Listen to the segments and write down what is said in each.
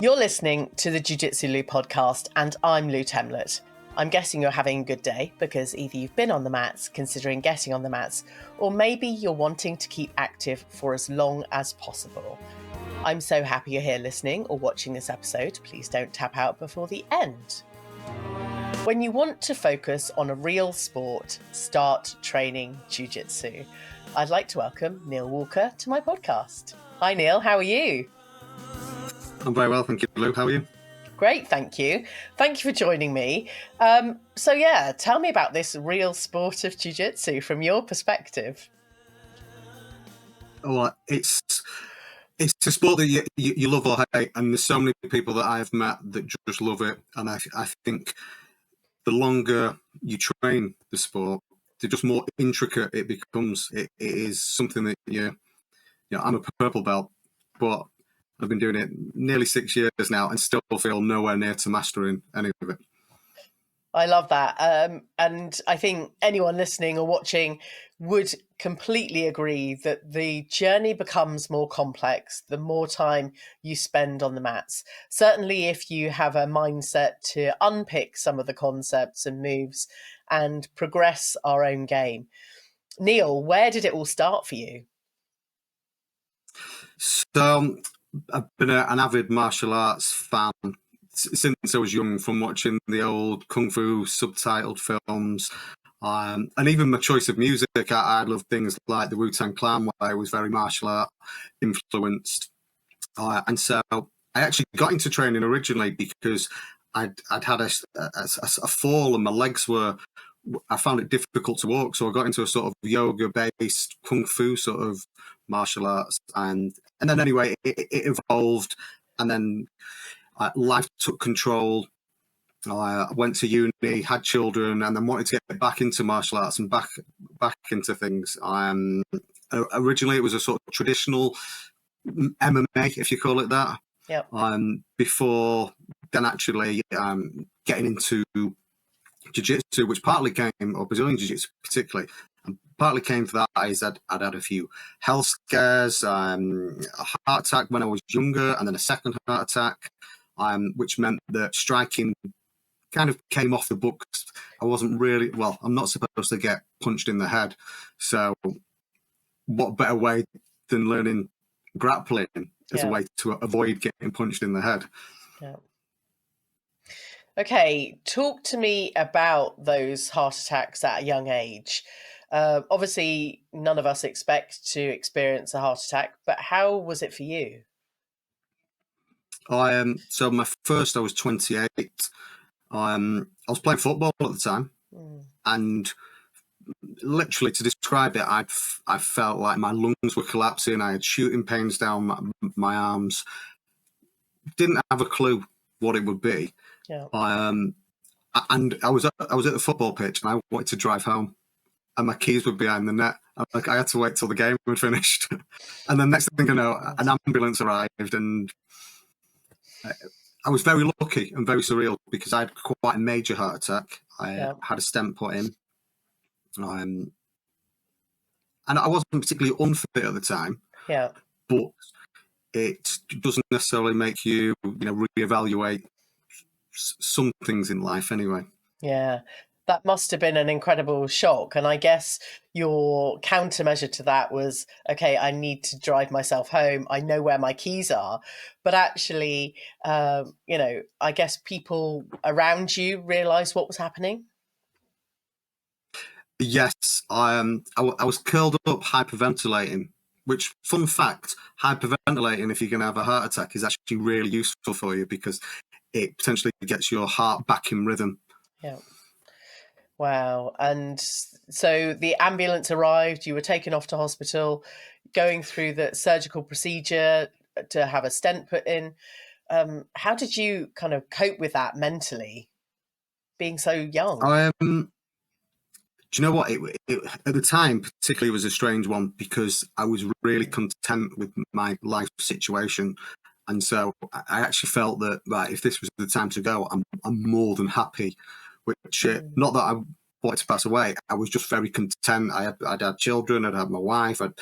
You're listening to the Jiu Jitsu Lou podcast, and I'm Lou Temlett. I'm guessing you're having a good day because either you've been on the mats, considering getting on the mats, or maybe you're wanting to keep active for as long as possible. I'm so happy you're here listening or watching this episode. Please don't tap out before the end. When you want to focus on a real sport, start training Jiu Jitsu. I'd like to welcome Neil Walker to my podcast. Hi Neil, how are you? I'm very well, thank you, Lou. How are you? Great, thank you. Thank you for joining me. Tell me about this real sport of jiu-jitsu from your perspective. Oh, it's a sport that you love or hate, and there's so many people that I've met that just love it. And I think the longer you train the sport, the just more intricate it becomes. It is something that I'm a purple belt, but I've been doing it nearly 6 years now and still feel nowhere near to mastering any of it. I love that. And I think anyone listening or watching would completely agree that the journey becomes more complex the more time you spend on the mats. Certainly if you have a mindset to unpick some of the concepts and moves and progress our own game. Neil, where did it all start for you? So I've been an avid martial arts fan since I was young, from watching the old Kung Fu subtitled films. And even my choice of music, I love things like the Wu-Tang Clan, where I was very martial art influenced. And so I actually got into training originally because I'd had a fall and my legs I found it difficult to walk. So I got into a sort of yoga-based Kung Fu sort of martial arts. And then anyway, it evolved, and then life took control. I went to uni, had children, and then wanted to get back into martial arts and back into things. Originally, it was a sort of traditional MMA, if you call it that. Yep. Before then, actually getting into Jiu-Jitsu, which partly came, or Brazilian Jiu-Jitsu particularly, and partly came for that is I'd had a few health scares, a heart attack when I was younger, and then a second heart attack, which meant that striking kind of came off the books. I wasn't really, I'm not supposed to get punched in the head. So what better way than learning grappling as a way to avoid getting punched in the head? Yeah. Okay, talk to me about those heart attacks at a young age. Obviously, none of us expect to experience a heart attack, but how was it for you? So my first, I was 28. I was playing football at the time, and literally, to describe it, I felt like my lungs were collapsing. I had shooting pains down my arms. Didn't have a clue what it would be. Yeah. And I was at the football pitch, and I wanted to drive home, and my keys were behind the net. I had to wait till the game had finished, and then next thing I know, an ambulance arrived, and I was very lucky and very surreal because I had quite a major heart attack. I had a stent put in, and I wasn't particularly unfit at the time. Yeah, but it doesn't necessarily make you, reevaluate some things in life anyway. Yeah, that must have been an incredible shock. And I guess your countermeasure to that was, okay, I need to drive myself home. I know where my keys are. But actually, I guess people around you realised what was happening. Yes, I was curled up hyperventilating, which, fun fact, hyperventilating, if you're going to have a heart attack, is actually really useful for you because it potentially gets your heart back in rhythm. Yeah. Wow. And so the ambulance arrived, you were taken off to hospital, going through the surgical procedure to have a stent put in. How did you kind of cope with that mentally, being so young? Do you know what? At the time, particularly, was a strange one because I was really content with my life situation. And so I actually felt that, right, if this was the time to go, I'm more than happy. Which, not that I wanted to pass away, I was just very content. I'd had children, I'd had my wife, I'd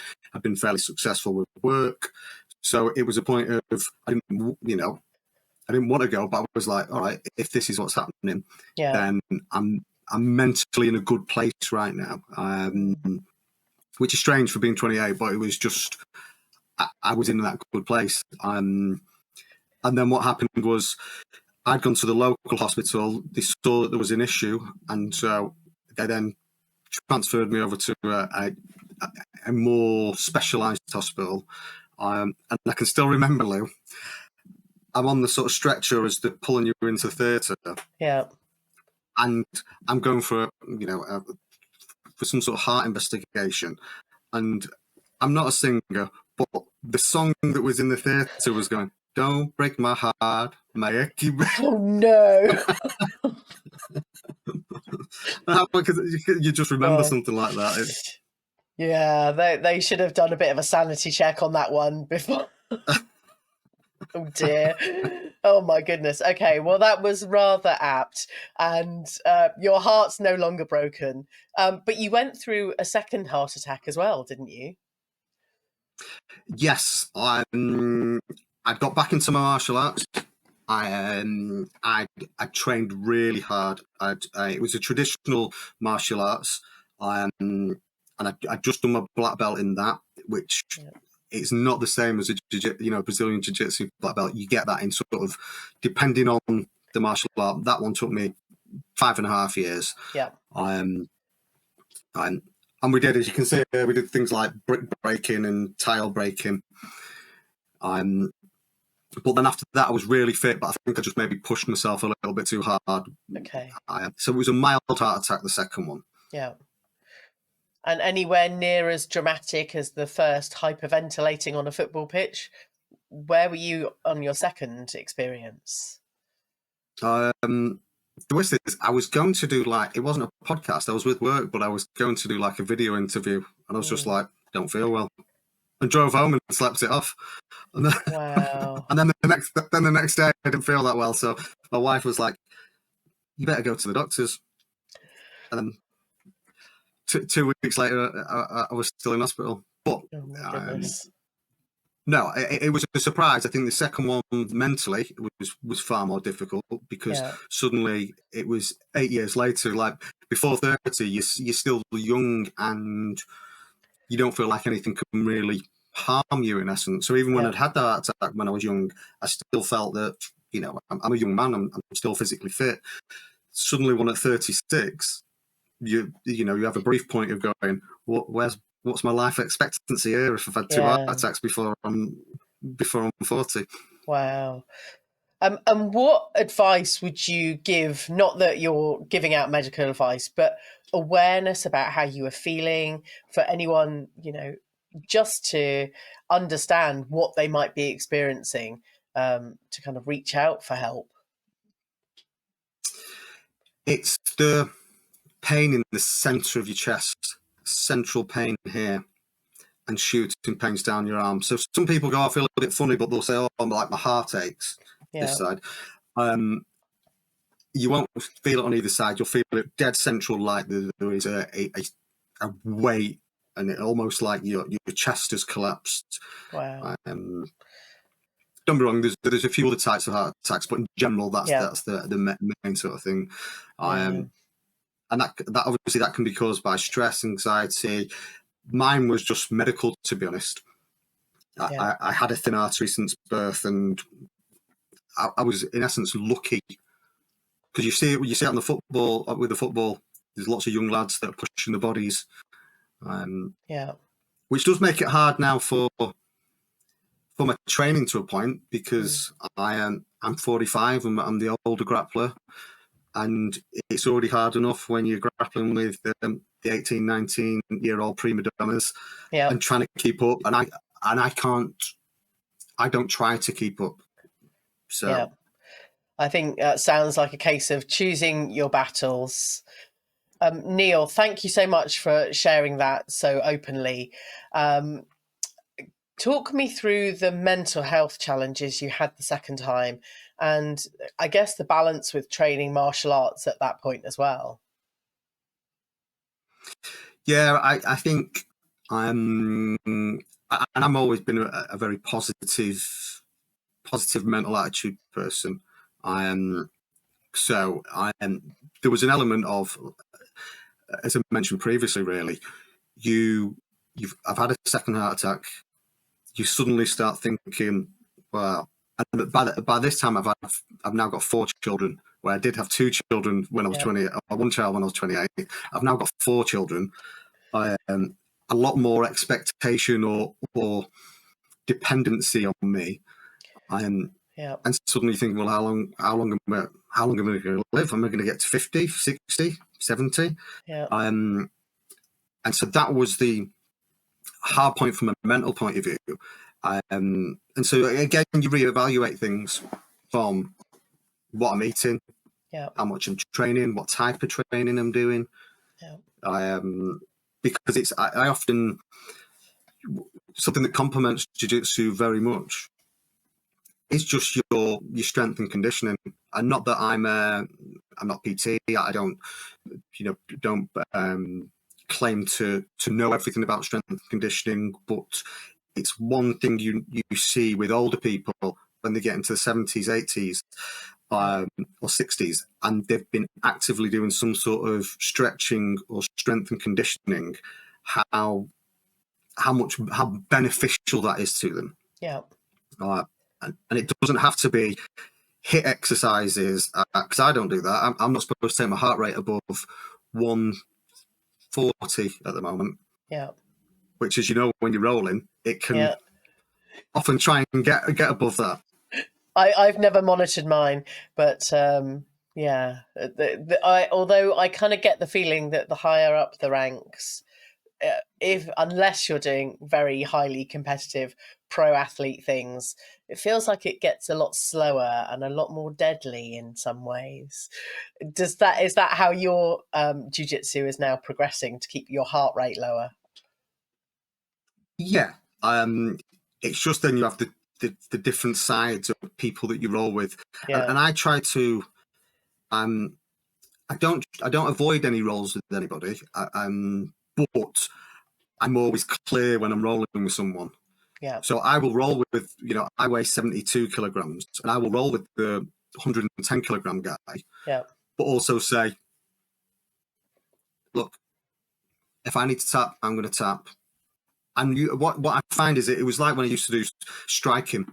been fairly successful with work. So it was a point of, I didn't, I didn't want to go, but I was like, all right, if this is what's happening, Yeah. then I'm mentally in a good place right now. Which is strange for being 28, but it was just I was in that good place. And then what happened was I'd gone to the local hospital. They saw that there was an issue, and so they then transferred me over to a more specialised hospital. And I can still remember, Lou, I'm on the sort of stretcher as they're pulling you into theatre. Yeah. And I'm going for, for some sort of heart investigation. And I'm not a singer, but the song that was in the theatre was going, "Don't break my heart, my achy." Oh no. Because you just remember something like that. Yeah, they should have done a bit of a sanity check on that one before. Oh dear. Oh my goodness. Okay, well that was rather apt, and your heart's no longer broken. But you went through a second heart attack as well, didn't you? Yes, I got back into my martial arts. I trained really hard. It was a traditional martial arts, and I'd just done my black belt in that, which it's not the same as a Brazilian jiu-jitsu black belt. You get that in sort of depending on the martial art. That one took me 5.5 years. Yeah. And we did, as you can see, we did things like brick breaking and tile breaking. But then after that, I was really fit, but I think I just maybe pushed myself a little bit too hard. Okay. So it was a mild heart attack, the second one. Yeah. And anywhere near as dramatic as the first hyperventilating on a football pitch? Where were you on your second experience? The worst is, I was going to do it wasn't a podcast, I was with work, but I was going to do a video interview, and I was just like, don't feel well. And drove home and slept it off. And then, wow. And then the next day, I didn't feel that well. So my wife was like, "You better go to the doctors." And then 2 weeks later, I was still in hospital. But Oh my goodness. no, it was a surprise. I think the second one mentally was far more difficult because suddenly it was 8 years later. Like before 30, you're still young and you don't feel like anything can really harm you in essence. So even when I'd had that heart attack when I was young, I still felt that, I'm a young man, I'm still physically fit. Suddenly when at 36, you have a brief point of going, what's my life expectancy here if I've had 2 heart attacks before I'm 40? Wow. And what advice would you give, not that you're giving out medical advice, but awareness about how you were feeling for anyone, just to understand what they might be experiencing, to kind of reach out for help? It's the pain in the centre of your chest, central pain here, and shooting pains down your arm. So some people go, I feel a bit funny, but they'll say, oh, my heart aches this side. You won't feel it on either side. You'll feel it dead central, like there is a weight, and it almost like your chest has collapsed. Wow. Don't be wrong. There's a few other types of heart attacks, but in general, that's the main sort of thing. And that obviously that can be caused by stress, anxiety. Mine was just medical, to be honest. I had a thin artery since birth, and I was in essence lucky because you see it on the football with the football. There's lots of young lads that are pushing the bodies, which does make it hard now for my training to a point because I'm 45 and I'm the older grappler, and it's already hard enough when you're grappling with the 18, 19-year-old prima donnas and trying to keep up, and I can't. I don't try to keep up. So I think that sounds like a case of choosing your battles. Neil, thank you so much for sharing that so openly. Talk me through the mental health challenges you had the second time, and I guess the balance with training martial arts at that point as well. Yeah, I think and I've always been a very positive positive mental attitude person. So there was an element of, as I mentioned previously, really, I've had a second heart attack. You suddenly start thinking, wow. And by this time, I've now got 4 children. Where I did have 2 children when I was 20, or 1 child when I was 28. I've now got 4 children. A lot more expectation or dependency on me. And suddenly you think, well, how long am I going to live? Am I going to get to 50, 60, 70? Yeah. And so that was the hard point from a mental point of view. And so again, you reevaluate things from what I'm eating, how much I'm training, what type of training I'm doing. Because I often, something that complements jiu-jitsu very much is just your strength and conditioning. And not that I'm not PT. I don't claim to know everything about strength and conditioning, but it's one thing you see with older people when they get into the 70s, 80s, or 60s, and they've been actively doing some sort of stretching or strength and conditioning, how beneficial that is to them. Yeah. And it doesn't have to be HIIT exercises, because I don't do that. I'm not supposed to take my heart rate above 140 at the moment. Yeah. Which, as you know, when you're rolling, it can often try and get above that. I've never monitored mine, but although I kind of get the feeling that the higher up the ranks, unless you're doing very highly competitive pro athlete things, it feels like it gets a lot slower and a lot more deadly in some ways. Is that how your jiu-jitsu is now progressing, to keep your heart rate lower? Yeah. It's just then you have the different sides of people that you roll with. And I try to I don't avoid any rolls with anybody. But I'm always clear when I'm rolling with someone. Yeah. So I will roll with, I weigh 72 kilograms, and I will roll with the 110 kilogram guy. Yeah. But also say, look, if I need to tap, I'm going to tap. And what I find is it was like when I used to do striking.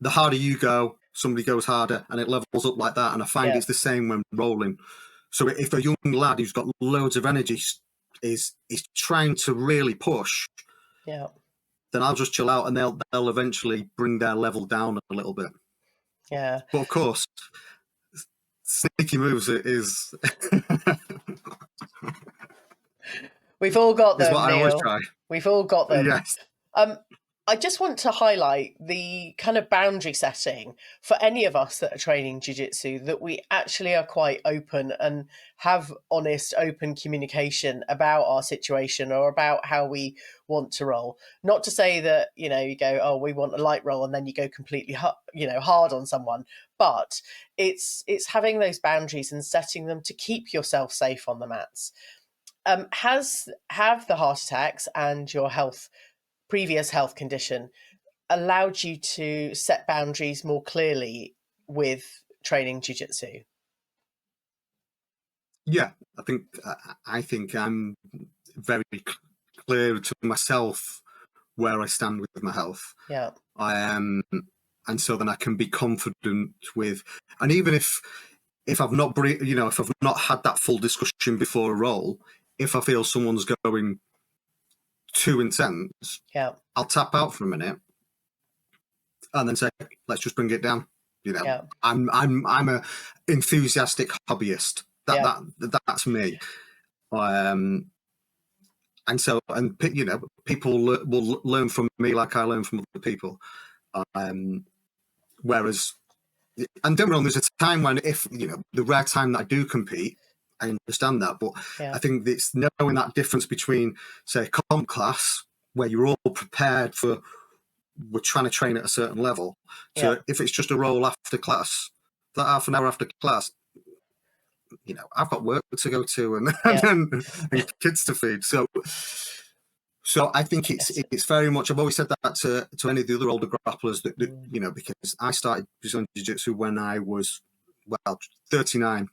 The harder you go, somebody goes harder, and it levels up like that. And I find it's the same when rolling. So if a young lad who's got loads of energy is trying to really push, then I'll just chill out, and they'll eventually bring their level down a little bit. Yeah. But of course, sneaky moves is. We've all got them, what Neil. I always try. We've all got them. Yes. I just want to highlight the kind of boundary setting for any of us that are training jiu-jitsu, that we actually are quite open and have honest, open communication about our situation or about how we want to roll. Not to say that, you go, oh, we want a light roll, and then you go completely, hard on someone. But it's having those boundaries and setting them to keep yourself safe on the mats. Have the heart attacks and your previous health condition allowed you to set boundaries more clearly with training jiu-jitsu? Yeah, I think I'm very clear to myself where I stand with my health. Yeah. And so then I can be confident with, and even if I've not, if I've not had that full discussion before a roll, if I feel someone's going too intense, I'll tap out for a minute and then say, let's just bring it down. I'm a enthusiastic hobbyist. That's me. And so, people will learn from me like I learn from other people. Whereas, and don't get me wrong, there's a time when, if the rare time that I do compete, I understand that, but I think it's knowing that difference between, say, a comp class where you're all prepared for, we're trying to train at a certain level. So if it's just a roll after class, that half an hour after class, I've got work to go to and kids to feed. So So I think it's very much. I've always said that to any of the other older grapplers that because I started Brazilian Jiu-Jitsu when I was 39.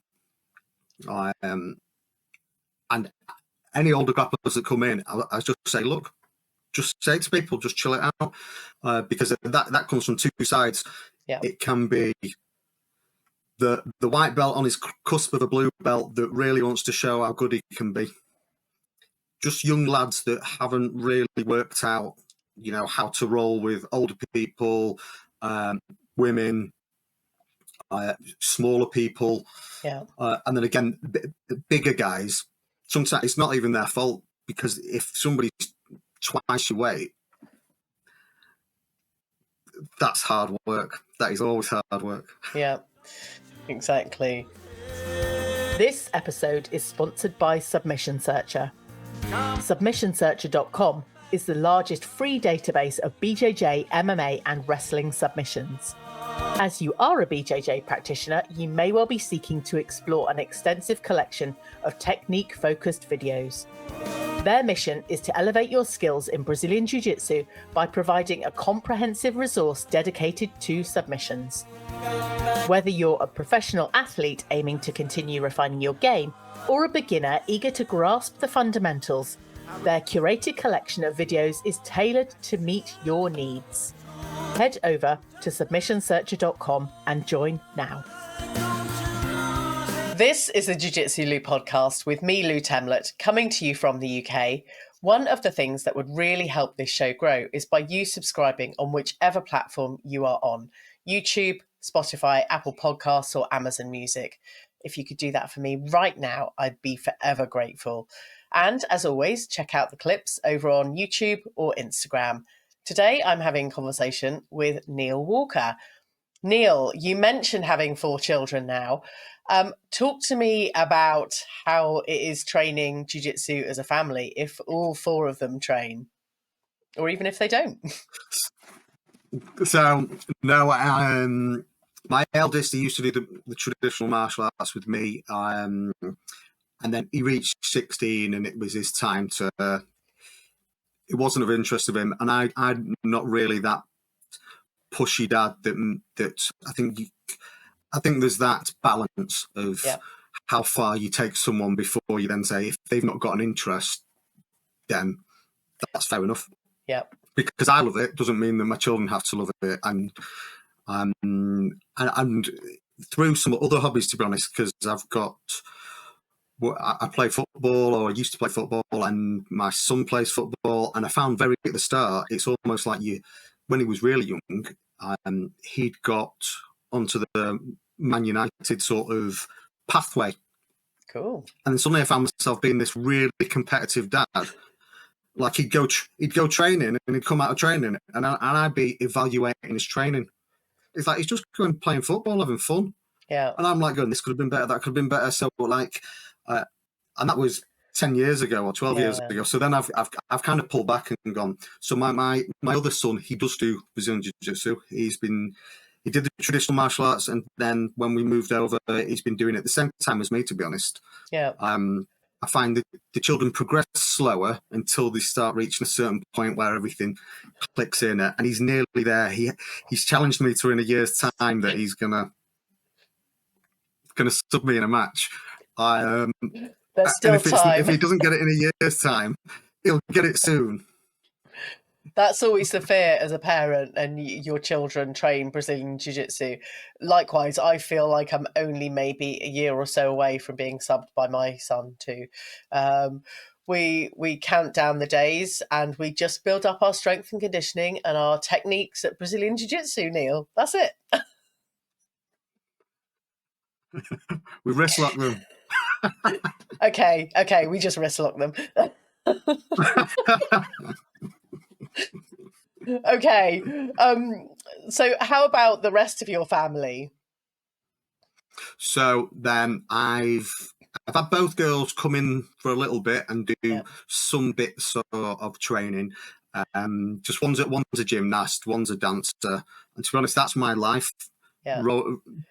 And any older grapplers that come in, I just say, look, just say to people, just chill it out, because that comes from two sides. Yeah. It can be the white belt on his cusp of a blue belt that really wants to show how good he can be. Just young lads that haven't really worked out, how to roll with older people, women, smaller people. Yeah. And then again, bigger guys, sometimes it's not even their fault, because if somebody's twice your weight, that's hard work. That is always hard work. Yeah, exactly. This episode is sponsored by Submission Searcher. SubmissionSearcher.com is the largest free database of BJJ, MMA and wrestling submissions. As you are a BJJ practitioner, you may well be seeking to explore an extensive collection of technique-focused videos. Their mission is to elevate your skills in Brazilian Jiu-Jitsu by providing a comprehensive resource dedicated to submissions. Whether you're a professional athlete aiming to continue refining your game, or a beginner eager to grasp the fundamentals, their curated collection of videos is tailored to meet your needs. Head over to submissionsearcher.com and join now. This is the Jiu-Jitsu Lou podcast with me, Lou Temlett, coming to you from the UK. One of the things that would really help this show grow is by you subscribing on whichever platform you are on: YouTube, Spotify, Apple Podcasts, or Amazon Music. If you could do that for me right now, I'd be forever grateful. And as always, check out the clips over on YouTube or Instagram. Today, I'm having a conversation with Neil Walker. Neil, you mentioned having 4 children now. Talk to me about how it is training Jiu-Jitsu as a family if all 4 of them train, or even if they don't. So, no, my eldest, he used to do the traditional martial arts with me, and then he reached 16 and it was his time to... it wasn't of interest of him, and I'm not really that pushy dad that I think there's that balance of how far you take someone before you then say, if they've not got an interest, then that's fair enough. Yeah. Because I love it doesn't mean that my children have to love it, and through some other hobbies, to be honest, because I play football, or I used to play football, and my son plays football, and I found very at the start, it's almost like when he was really young, he'd got onto the Man United sort of pathway. Cool. And then suddenly I found myself being this really competitive dad. Like he'd go training, and he'd come out of training, and I'd be evaluating his training. It's like he's just going playing football, having fun. Yeah. And I'm like going, this could have been better, that could have been better. So like, and that was 10 years ago or 12 years ago. So then I've kind of pulled back and gone. So my other son, he does do Brazilian Jiu-Jitsu. He did the traditional martial arts, and then when we moved over, he's been doing it at the same time as me, to be honest. Yeah. I find that the children progress slower until they start reaching a certain point where everything clicks in, and he's nearly there. He's challenged me to, in a year's time, that he's gonna sub me in a match. There's still time. If he doesn't get it in a year's time, he'll get it soon. That's always the fear as a parent, and your children train Brazilian Jiu-Jitsu. Likewise, I feel like I'm only maybe a year or so away from being subbed by my son too. We count down the days, and we just build up our strength and conditioning and our techniques at Brazilian Jiu-Jitsu, Neil. That's it. We wrist lock them. Okay, we just wrist lock them. Okay. So how about the rest of your family? So then I've had both girls come in for a little bit and do some bits of training. Just one's a gymnast, one's a dancer, and to be honest, that's my life. Yeah.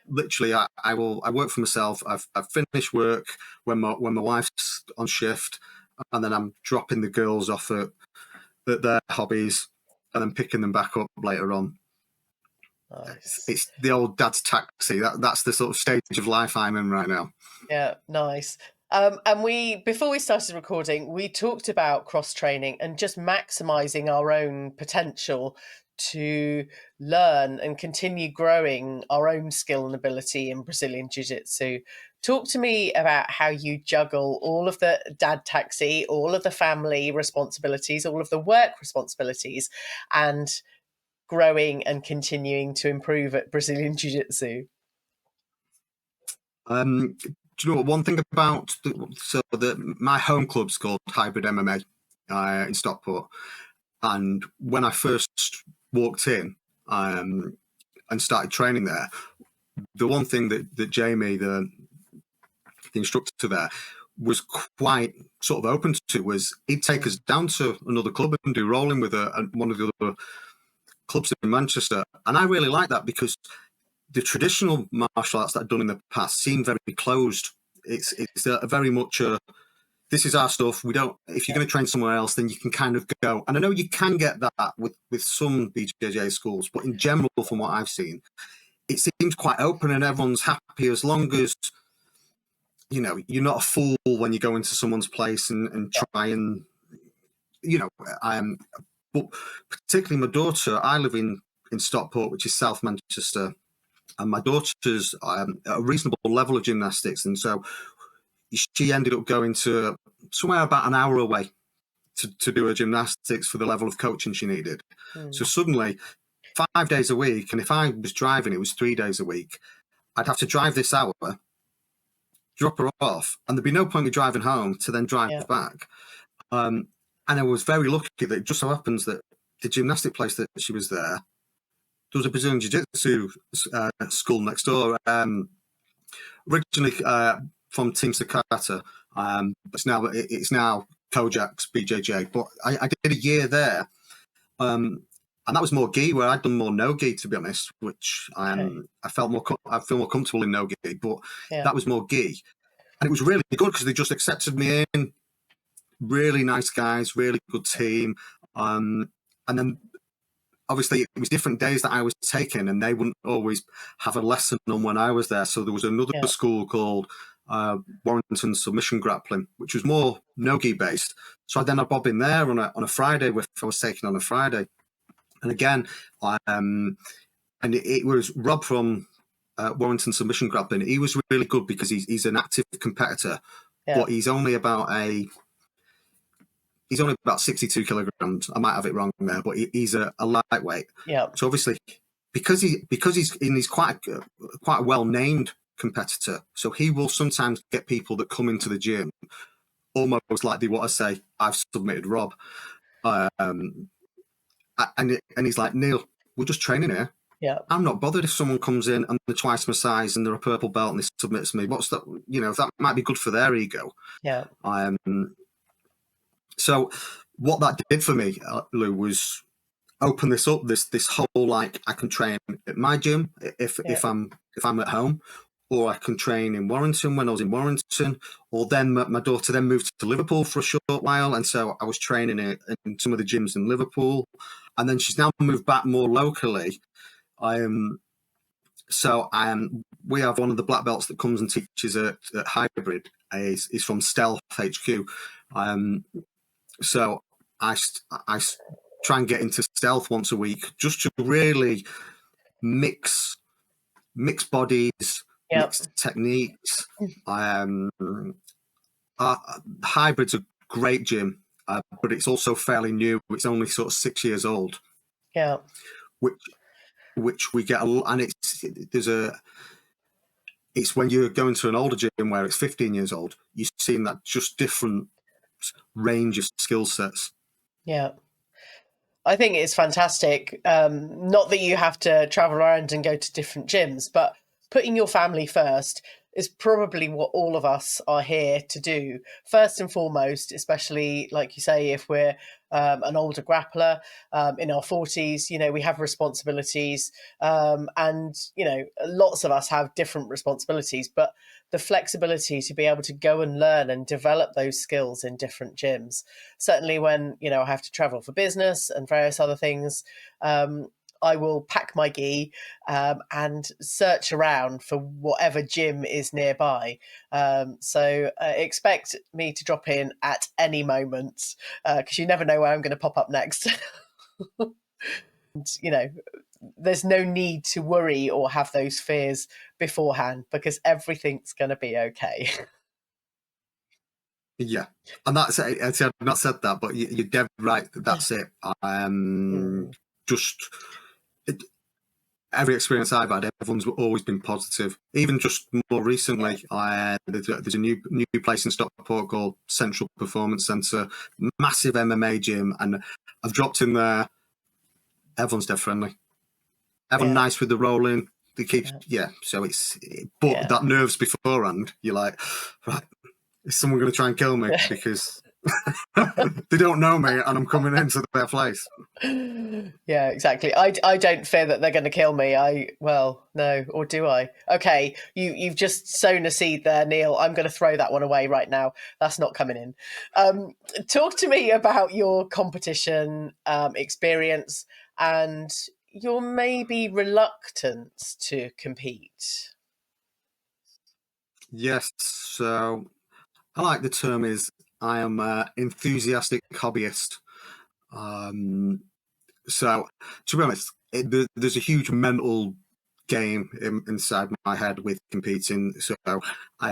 Literally, I work for myself. I've finished work when my wife's on shift, and then I'm dropping the girls off at at their hobbies and then picking them back up later on. Nice. It's the old dad's taxi. That's the sort of stage of life I'm in right now. Yeah, nice. And before we started recording, we talked about cross training and just maximizing our own potential to learn and continue growing our own skill and ability in Brazilian Jiu Jitsu. Talk to me about how you juggle all of the dad taxi, all of the family responsibilities, all of the work responsibilities, and growing and continuing to improve at Brazilian Jiu Jitsu. Do you know what? One thing about my home club's called Hybrid MMA in Stockport, and when I first walked in and started training there, the one thing that Jamie, the instructor there, was quite sort of open to was he'd take us down to another club and do rolling with one of the other clubs in Manchester, and I really like that because the traditional martial arts that I've done in the past seem very closed. It's a very much this is our stuff. We don't. If you're going to train somewhere else, then you can kind of go. And I know you can get that with some BJJ schools, but in general, from what I've seen, it seems quite open and everyone's happy as long as you're not a fool when you go into someone's place and try and but particularly my daughter. I live in Stockport, which is South Manchester. And my daughter's at a reasonable level of gymnastics. And so she ended up going to somewhere about an hour away to do her gymnastics for the level of coaching she needed. So suddenly, 5 days a week, and if I was driving, it was 3 days a week, I'd have to drive this hour, drop her off, and there'd be no point in driving home to then drive back. And I was very lucky that it just so happens that the gymnastic place that she was there was a Brazilian Jiu-Jitsu school next door, originally from Team Sakata. It's now Kojak's BJJ, but I did a year there, and that was more gi, where I'd done more no gi, to be honest. Which I feel more comfortable in no gi, but that was more gi, and it was really good because they just accepted me in. Really nice guys, really good team, and then. Obviously, it was different days that I was taking, and they wouldn't always have a lesson on when I was there. So there was another school called Warrington Submission Grappling, which was more no-gi based. So I'd bob in there on a Friday if I was taking on a Friday. And again, and it was Rob from Warrington Submission Grappling. He was really good because he's an active competitor, but he's only about 62 kilograms. I might have it wrong there, but he's a lightweight. Yeah. So obviously, because he's quite a well-named competitor, so he will sometimes get people that come into the gym almost like they want to say, "I've submitted Rob," and he's like, "Neil, we're just training here. Yeah. I'm not bothered if someone comes in and they're twice my size and they're a purple belt and they submits me. What's that? That might be good for their ego." Yeah. So what that did for me, Lou, was open this up. This whole I can train at my gym if I'm at home, or I can train in Warrington when I was in Warrington, or then my daughter then moved to Liverpool for a short while, and so I was training in some of the gyms in Liverpool, and then she's now moved back more locally. We have one of the black belts that comes and teaches at Hybrid. Is from Stealth HQ. So I try and get into Stealth once a week just to really mix bodies, mix techniques. Hybrid's a great gym, but it's also fairly new. It's only sort of 6 years old. Yeah. Which we get and it's when you're going to an older gym where it's 15 years old, you're seeing that just different range of skill sets. Yeah. I think it's fantastic. Not that you have to travel around and go to different gyms, but putting your family first, is probably what all of us are here to do. First and foremost, especially like you say, if we're an older grappler in our 40s, we have responsibilities. And, lots of us have different responsibilities, but the flexibility to be able to go and learn and develop those skills in different gyms. Certainly when, I have to travel for business and various other things, I will pack my gi and search around for whatever gym is nearby. So expect me to drop in at any moment because you never know where I'm going to pop up next. And, there's no need to worry or have those fears beforehand because everything's going to be okay. Yeah, and that's it. I've not said that, but you're dead right. That's it. Just every experience I've had, everyone's always been positive. Even just more recently, there's a new place in Stockport called Central Performance Centre, massive MMA gym, and I've dropped in there. Everyone's dead friendly. Everyone nice with the rolling. They keep, so but that nerves beforehand, you're like, right, is someone going to try and kill me because they don't know me and I'm coming into their place? Yeah, exactly. I don't fear that they're going to kill me. No, or do I? Okay, you've just sown a seed there, Neil. I'm going to throw that one away right now. That's not coming in. Talk to me about your competition experience and your maybe reluctance to compete. Yes, so I like the term is I am an enthusiastic hobbyist. So to be honest, there's a huge mental game inside my head with competing. So I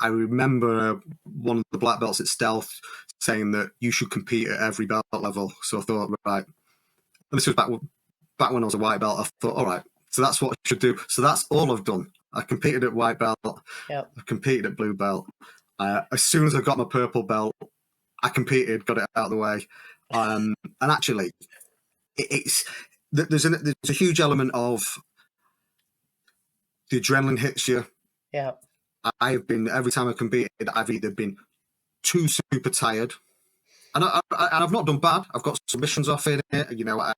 remember one of the black belts at Stealth saying that you should compete at every belt level. So I thought, right, and this was back when I was a white belt. I thought, all right, so that's what I should do. So that's all I've done. I competed at white belt. Yep. I competed at blue belt. As soon as I got my purple belt, I competed, got it out of the way. And actually, there's a huge element of the adrenaline hits you. Yeah. I've been, every time I've competed, I've either been too super tired, and I've not done bad. I've got submissions off in it.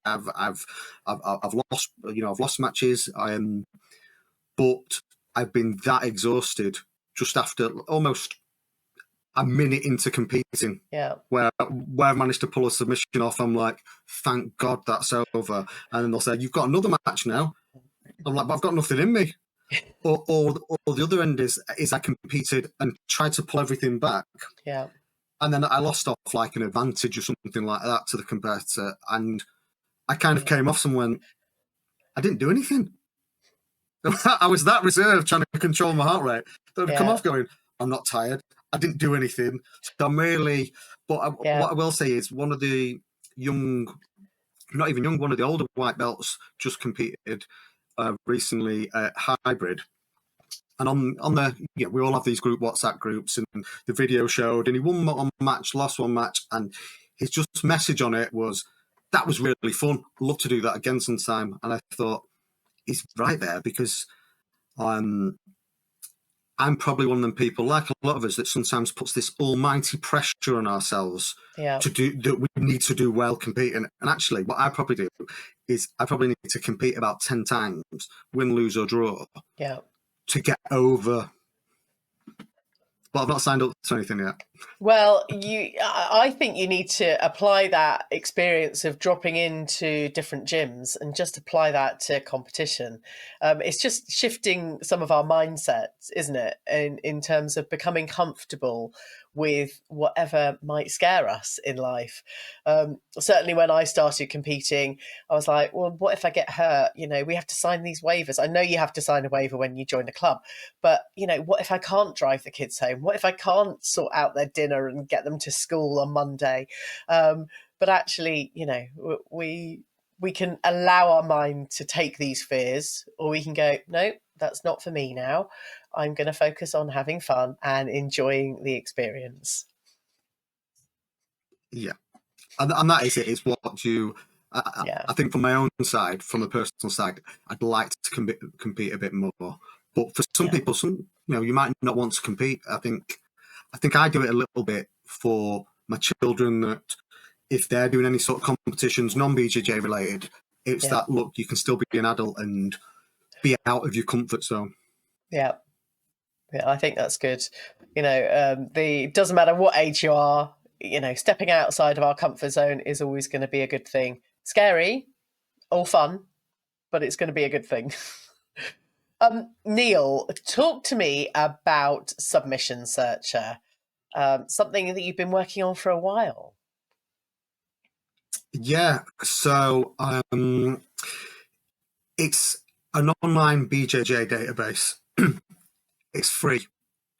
I've lost. I've lost matches. But I've been that exhausted just after almost a minute into competing. Yeah. Where I've managed to pull a submission off, I'm like, thank God that's over. And then they'll say, you've got another match now. I'm like, but I've got nothing in me. Or the other end is I competed and tried to pull everything back. Yeah. And then I lost off like an advantage or something like that to the competitor. And I kind of came off and went, I didn't do anything. I was that reserved trying to control my heart rate. So I'd come off going, I'm not tired. I didn't do anything. So I'm really, but what I will say is one of the not even young, one of the older white belts just competed recently at Hybrid. And on the, we all have these group WhatsApp groups, and the video showed, and he won one match, lost one match, and his just message on it was, that was really fun. I'd love to do that again sometime. And I thought, he's right there, because I'm probably one of them people, like a lot of us, that sometimes puts this almighty pressure on ourselves to do that. We need to do well competing. And actually, what I probably do is I probably need to compete about 10 times, win, lose, or draw, to get over. But I've not signed up to anything yet. Well, I think you need to apply that experience of dropping into different gyms and just apply that to competition. It's just shifting some of our mindsets, isn't it? In terms of becoming comfortable with whatever might scare us in life. Certainly when I started competing, I was like, well, what if I get hurt? We have to sign these waivers. I know you have to sign a waiver when you join a club, but, what if I can't drive the kids home? What if I can't sort out their dinner and get them to school on Monday? But actually, we can allow our mind to take these fears, or we can go, no, that's not for me now. I'm going to focus on having fun and enjoying the experience. Yeah. And that is it. It's what you, I think from my own side, from the personal side, I'd like to compete a bit more. But for some people, you might not want to compete. I think I do it a little bit for my children, that if they're doing any sort of competitions, non-BJJ related, it's that, look, you can still be an adult and be out of your comfort zone. Yeah. Yeah, I think that's good. It doesn't matter what age you are, stepping outside of our comfort zone is always going to be a good thing. Scary, all fun, but it's going to be a good thing. Neil, talk to me about Submission Searcher, something that you've been working on for a while. Yeah, so it's an online BJJ database. It's free.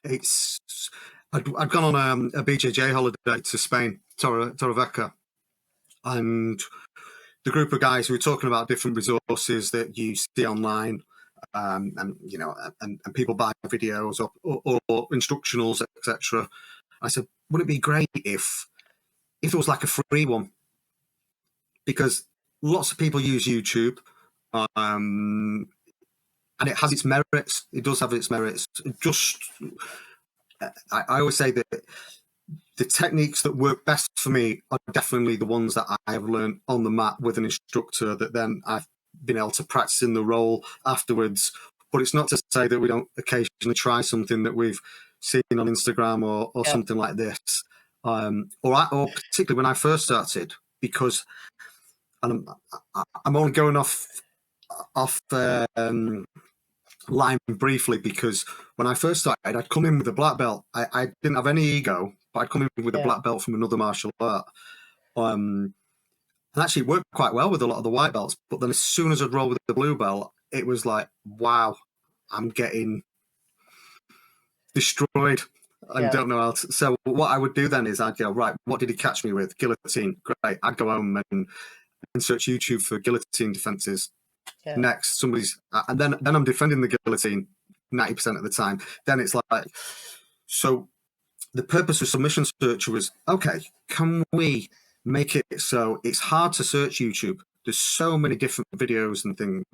I'd gone on a BJJ holiday to Spain, Torrevieja, and the group of guys, we were talking about different resources that you see online, and people buy videos or instructionals, etc. I said, would it be great if there was like a free one? Because lots of people use YouTube, and it has its merits. It does have its merits. I always say that the techniques that work best for me are definitely the ones that I have learned on the mat with an instructor that then I've been able to practice in the role afterwards. But it's not to say that we don't occasionally try something that we've seen on Instagram or something like this. Or particularly when I first started, because I'm only going off line briefly, because when I first started, I'd come in with a black belt. I didn't have any ego, but I'd come in with a black belt from another martial art. And actually it worked quite well with a lot of the white belts. But then as soon as I'd roll with the blue belt, it was like, wow, I'm getting destroyed. I don't know how to. So what I would do then is I'd go, right, what did he catch me with? Guillotine. Great. I'd go home and search YouTube for guillotine defenses. Yeah. Next, and then I'm defending the guillotine 90% of the time. Then it's like, so the purpose of Submission Searcher was, okay, can we make it so it's hard to search YouTube? There's so many different videos and things.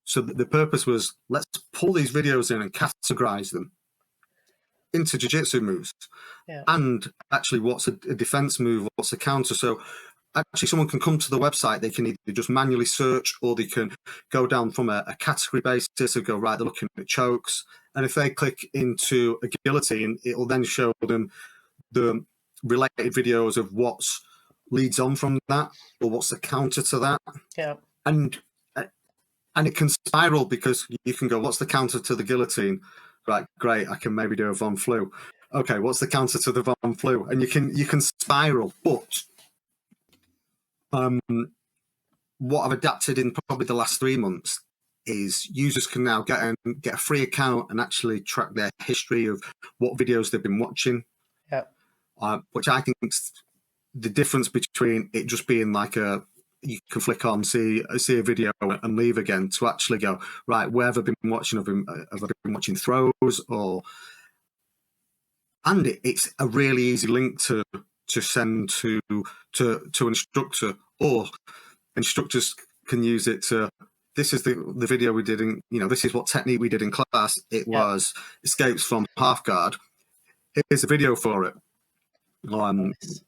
So the purpose was, let's pull these videos in and categorize them into jiu-jitsu moves. Yeah. And actually, what's a defense move? What's a counter? So actually, someone can come to the website, they can either just manually search, or they can go down from a category basis and go, right, they're looking at chokes. And if they click into a guillotine, it will then show them the related videos of what leads on from that, or what's the counter to that. Yeah. And it can spiral, because you can go, what's the counter to the guillotine? Right, great, I can maybe do a Von Flu. Okay, what's the counter to the Von Flu? And you can spiral, but what I've adapted in probably the last 3 months is users can now get a free account and actually track their history of what videos they've been watching. Yeah. Which I think the difference between it just being like you can flick on, see a video and leave again, to actually go, right, where have I been watching? Have I been watching throws? And it's a really easy link to send to an instructor, or instructors can use it to, this is the video we did in, this is what technique we did in class. It was escapes from half guard. Here's a video for it. Nice.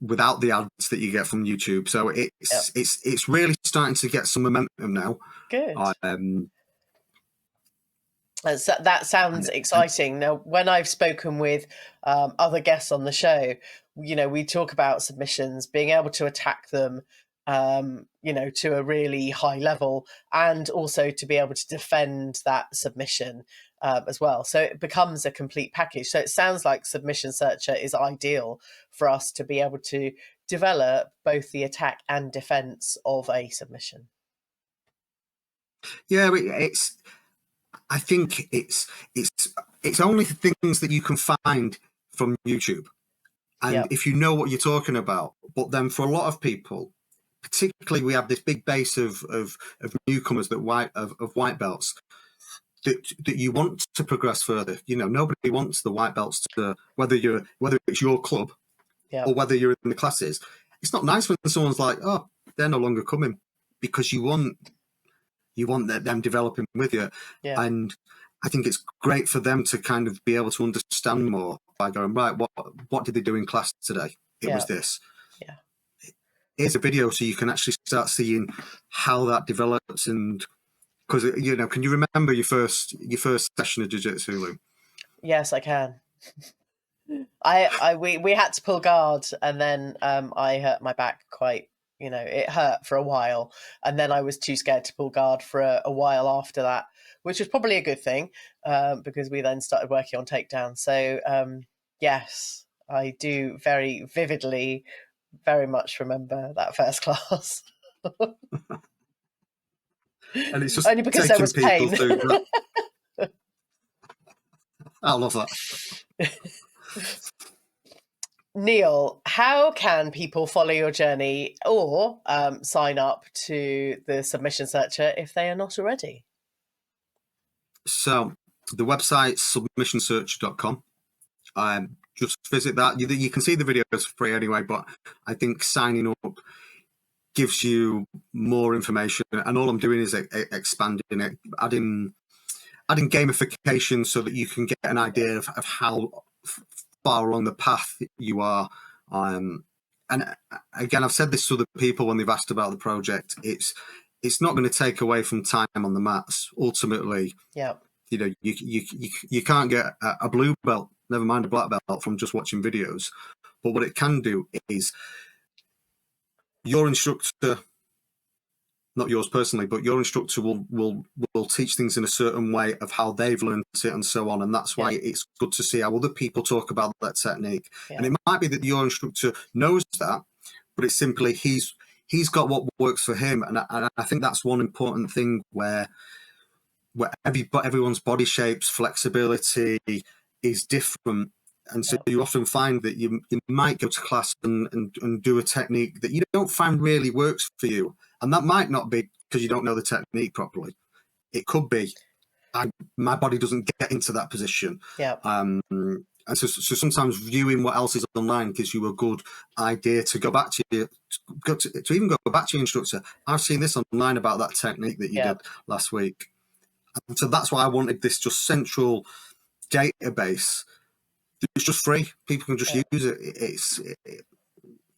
Without the ads that you get from YouTube. So it's really starting to get some momentum now. Good. That sounds exciting. Now, when I've spoken with other guests on the show, we talk about submissions, being able to attack them, to a really high level, and also to be able to defend that submission as well. So it becomes a complete package. So it sounds like Submission Searcher is ideal for us to be able to develop both the attack and defense of a submission. Yeah, I think it's only things that you can find from YouTube. And if you know what you're talking about, but then for a lot of people, particularly we have this big base of newcomers of white belts that you want to progress further. Nobody wants the white belts to, whether it's your club or whether you're in the classes. It's not nice when someone's like, oh, they're no longer coming, because you want them developing with you. Yeah. And I think it's great for them to kind of be able to understand more by going, right, what did they do in class today? It was this. Yeah. Here's a video so you can actually start seeing how that develops. And because, can you remember your first session of jiu-jitsu, Lou? Yes, I can. We had to pull guard, and then I hurt my back quite. It hurt for a while, and then I was too scared to pull guard for a while after that, which was probably a good thing because we then started working on takedown. So yes, I do very vividly, very much remember that first class. And it's just only because there was pain. Through that. I love that. Neil, how can people follow your journey or sign up to the Submission Searcher if they are not already? So the website submissionsearcher.com. Just visit that. You can see the videos for free anyway, but I think signing up gives you more information, and all I'm doing is expanding it, adding gamification so that you can get an idea of how far along the path you are. And again, I've said this to other people when they've asked about the project. It's not going to take away from time on the mats. Ultimately, you can't get a blue belt, never mind a black belt, from just watching videos. But what it can do is your instructor, not yours personally, but your instructor will teach things in a certain way of how they've learned it and so on. And that's why it's good to see how other people talk about that technique. Yeah. And it might be that your instructor knows that, but it's simply he's got what works for him. And I think that's one important thing where everyone's body shapes, flexibility is different. And so you often find that you might go to class and do a technique that you don't find really works for you. And that might not be because you don't know the technique properly. It could be my body doesn't get into that position. Yeah. And so sometimes viewing what else is online gives you a good idea to go back to even go back to your instructor. I've seen this online about that technique that you did last week. And so that's why I wanted this just central database. It's just free. People can just use it.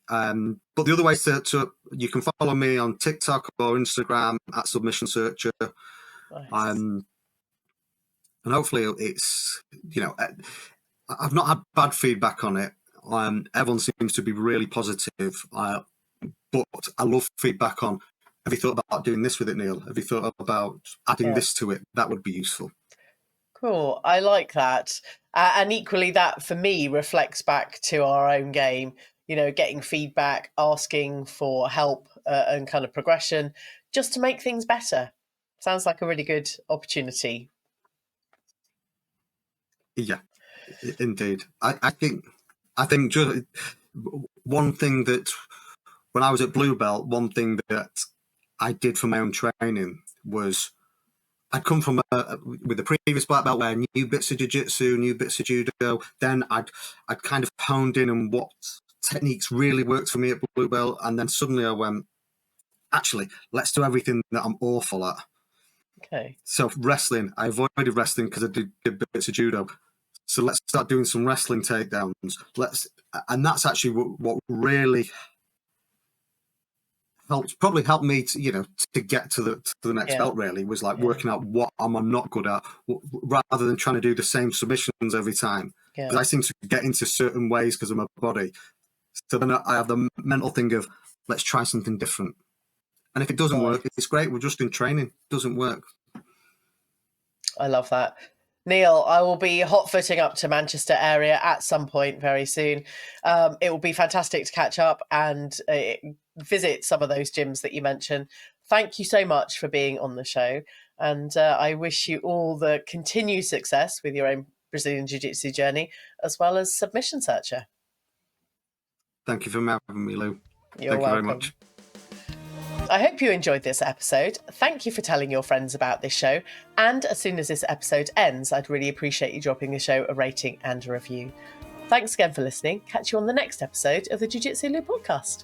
But the other way to you can follow me on TikTok or Instagram at Submission Searcher. Nice. And hopefully it's, I've not had bad feedback on it. Everyone seems to be really positive. But I love feedback on, have you thought about doing this with it, Neil? Have you thought about adding this to it? That would be useful. Cool. I like that. And equally, that for me reflects back to our own game, getting feedback, asking for help and kind of progression just to make things better. Sounds like a really good opportunity. Yeah, indeed. I think just one thing that when I was at Blue Belt, one thing that I did for my own training was I'd come from with the previous black belt where new bits of jiu-jitsu, new bits of judo. Then I'd kind of honed in on what techniques really worked for me at Blue Belt, and then suddenly I went, actually, let's do everything that I'm awful at. Okay. So wrestling, I avoided wrestling because I did bits of judo. So let's start doing some wrestling takedowns. And that's actually what really helped me to get to the next belt. Really was like working out what am I not good at, rather than trying to do the same submissions every time. Because I seem to get into certain ways because of my body. So then I have the mental thing of let's try something different. And if it doesn't work, it's great. We're just in training. It doesn't work. I love that. Neil, I will be hot-footing up to Manchester area at some point very soon. It will be fantastic to catch up and visit some of those gyms that you mentioned. Thank you so much for being on the show. And I wish you all the continued success with your own Brazilian Jiu-Jitsu journey, as well as Submission Searcher. Thank you for having me, Lou. You're welcome. Thank you very much. I hope you enjoyed this episode. Thank you for telling your friends about this show. And as soon as this episode ends, I'd really appreciate you dropping the show a rating and a review. Thanks again for listening. Catch you on the next episode of the Jiu Jitsu Lou podcast.